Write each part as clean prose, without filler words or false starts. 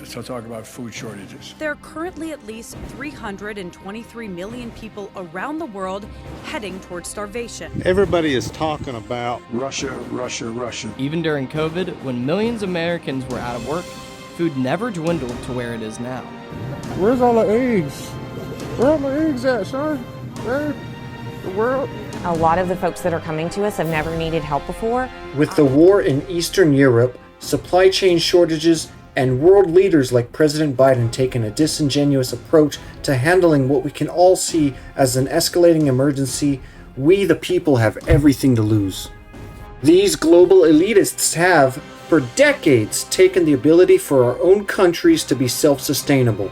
So talk about food shortages. There are currently at least 323 million people around the world heading towards starvation. Everybody is talking about Russia, Russia, Russia. Even during COVID, when millions of Americans were out of work, food never dwindled to where it is now. Where's all the eggs? Where are the eggs at, son? Where? The world? A lot of the folks that are coming to us have never needed help before. With the war in Eastern Europe, supply chain shortages, and world leaders like President Biden taking a disingenuous approach to handling what we can all see as an escalating emergency, we the people have everything to lose. These global elitists have, for decades, taken the ability for our own countries to be self-sustainable.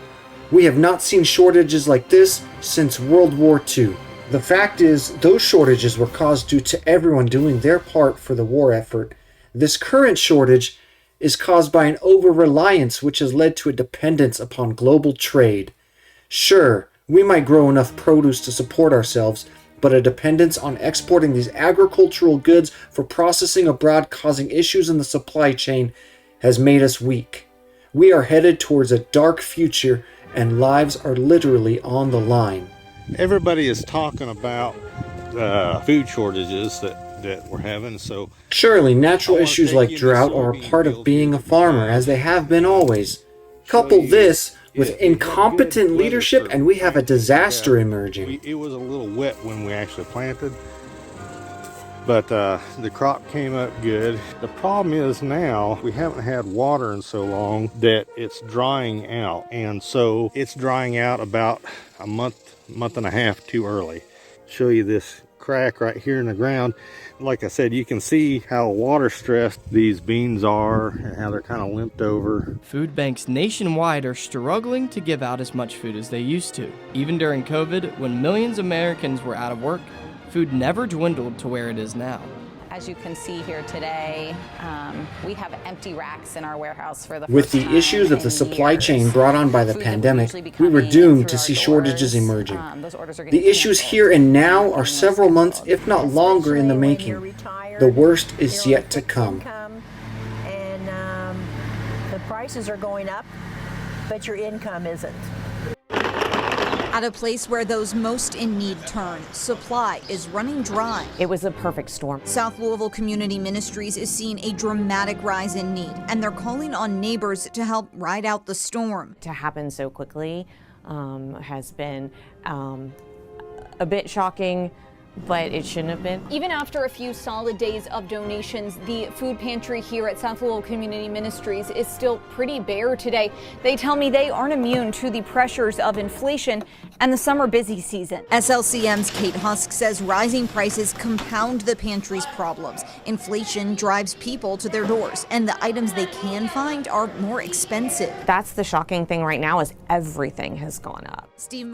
We have not seen shortages like this since World War II. The fact is, those shortages were caused due to everyone doing their part for the war effort. This current shortage is caused by an over-reliance which has led to a dependence upon global trade. Sure, we might grow enough produce to support ourselves, but a dependence on exporting these agricultural goods for processing abroad causing issues in the supply chain has made us weak. We are headed towards a dark future and lives are literally on the line. everybody is talking about food shortages that we're having. So surely natural issues like drought are a part of being a farmer, as they have been always. Couple this with incompetent leadership and we have a disaster emerging. It was a little wet when we actually planted, but the crop came up good. The problem is now we haven't had water in so long that it's drying out, and so it's drying out about a month and a half too early. Show you this crack right here in the ground. Like I said, you can see how water stressed these beans are and how they're kind of limped over. Food banks nationwide are struggling to give out as much food as they used to. Even during COVID, when millions of Americans were out of work, food never dwindled to where it is now. As you can see here today, we have empty racks in our warehouse for the With the issues of the supply chain brought on by the pandemic, we were doomed to see shortages emerging. The issues here and now are several months, if not longer, in the making. The worst is yet to come. And the prices are going up, but your income isn't. At a place where those most in need turn, supply is running dry. It was a perfect storm. South Louisville Community Ministries is seeing a dramatic rise in need, and they're calling on neighbors to help ride out the storm. To happen so quickly has been a bit shocking, but it shouldn't have been. Even after a few solid days of donations, the food pantry here at South Louisville Community Ministries is still pretty bare today. They tell me they aren't immune to the pressures of inflation and the summer busy season. SLCM's Kate Husk says rising prices compound the pantry's problems. Inflation drives people to their doors, and the items they can find are more expensive. That's the shocking thing right now, is everything has gone up.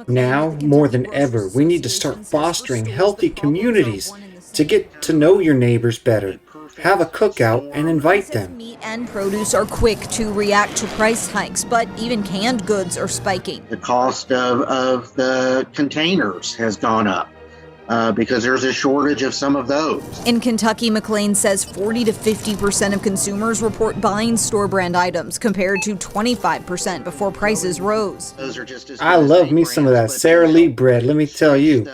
Now, more than ever, we need to start fostering healthy communities to get to know your neighbors better. Have a cookout and invite them. Meat and produce are quick to react to price hikes, but even canned goods are spiking. The cost of the containers has gone up because there's a shortage of some of those. In Kentucky, McLean says 40 to 50% of consumers report buying store brand items compared to 25% before prices rose. Those are just as I love me some of that Sara Lee bread, let me tell you.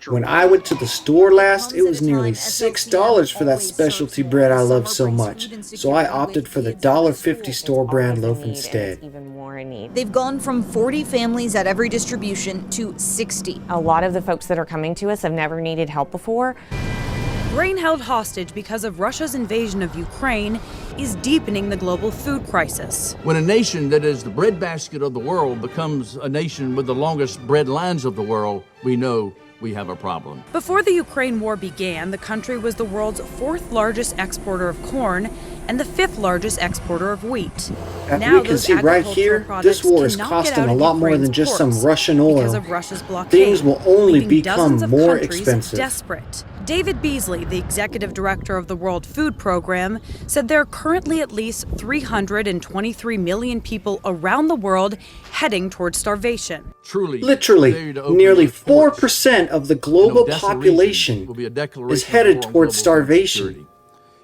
When I went to the store last, it was nearly $6 for that specialty bread I love so much. So I opted for the $1.50 store brand loaf instead. Even more in need. They've gone from 40 families at every distribution to 60. A lot of the folks that are coming to us have never needed help before. Grain held hostage because of Russia's invasion of Ukraine is deepening the global food crisis. When a nation that is the breadbasket of the world becomes a nation with the longest bread lines of the world, we know we have a problem. Before the Ukraine war began, the country was the world's 4th largest exporter of corn and the 5th largest exporter of wheat. Now we can see right here, this war is costing a lot more than just some Russian oil. Because of Russia's blockade, things will only become more expensive. expensive. Desperate. David Beasley, the executive director of the World Food Program, said there are currently at least 323 million people around the world heading towards starvation. Literally, nearly 4% of the global population is headed towards starvation.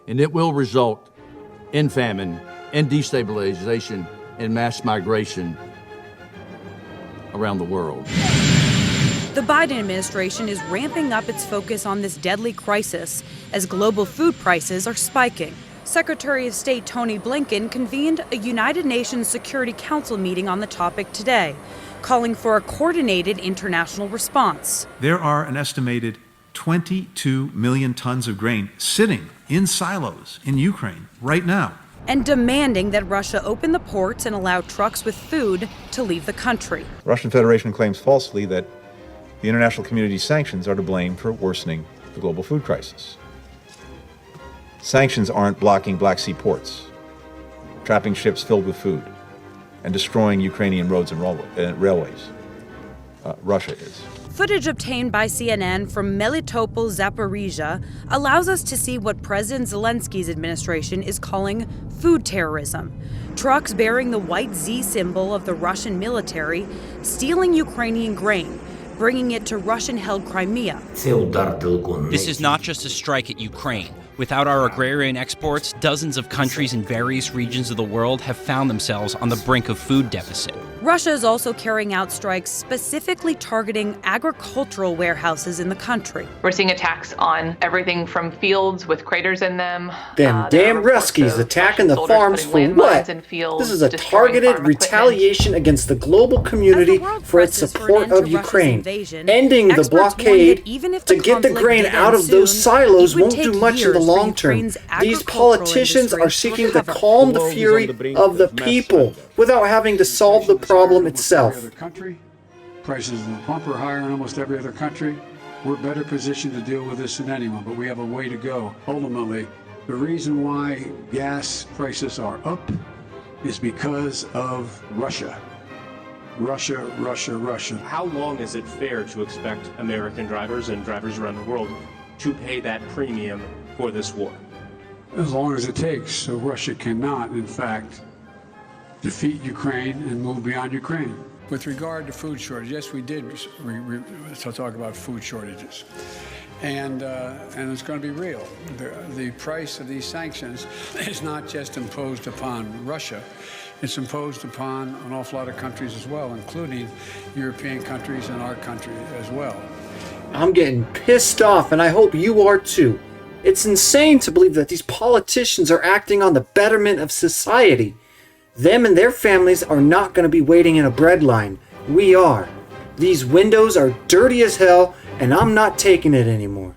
And it will result in famine and destabilization and mass migration around the world. The Biden administration is ramping up its focus on this deadly crisis as global food prices are spiking. Secretary of State Tony Blinken convened a United Nations Security Council meeting on the topic today, calling for a coordinated international response. There are an estimated 22 million tons of grain sitting in silos in Ukraine right now. And demanding that Russia open the ports and allow trucks with food to leave the country. The Russian Federation claims falsely that the international community's sanctions are to blame for worsening the global food crisis. Sanctions aren't blocking Black Sea ports, trapping ships filled with food, and destroying Ukrainian roads and railways. Russia is. Footage obtained by CNN from Melitopol, Zaporizhia, allows us to see what President Zelensky's administration is calling food terrorism. Trucks bearing the white Z symbol of the Russian military stealing Ukrainian grain, bringing it to Russian-held Crimea. This is not just a strike at Ukraine. Without our agrarian exports, dozens of countries in various regions of the world have found themselves on the brink of food deficit. Russia is also carrying out strikes specifically targeting agricultural warehouses in the country. We're seeing attacks on everything from fields with craters in them. Them damn Ruskies attacking the farms for what? This is a targeted retaliation against the global community for its support of Ukraine. Ending the blockade to get the grain out of those silos won't do much in the long term. These politicians are seeking to calm the fury of the people without having to solve the problem itself. Prices in the pump are higher in almost every other country. We're better positioned to deal with this than anyone, but we have a way to go. Ultimately, the reason why gas prices are up is because of Russia. Russia, Russia, Russia. How long is it fair to expect American drivers and drivers around the world to pay that premium for this war? As long as it takes, so Russia cannot, in fact, defeat Ukraine and move beyond Ukraine. With regard to food shortage, yes, we did talk about food shortages. And it's going to be real. The price of these sanctions is not just imposed upon Russia. It's imposed upon an awful lot of countries as well, including European countries and our country as well. I'm getting pissed off, and I hope you are too. It's insane to believe that these politicians are acting on the betterment of society. Them and their families are not going to be waiting in a bread line. We are. These windows are dirty as hell, and I'm not taking it anymore.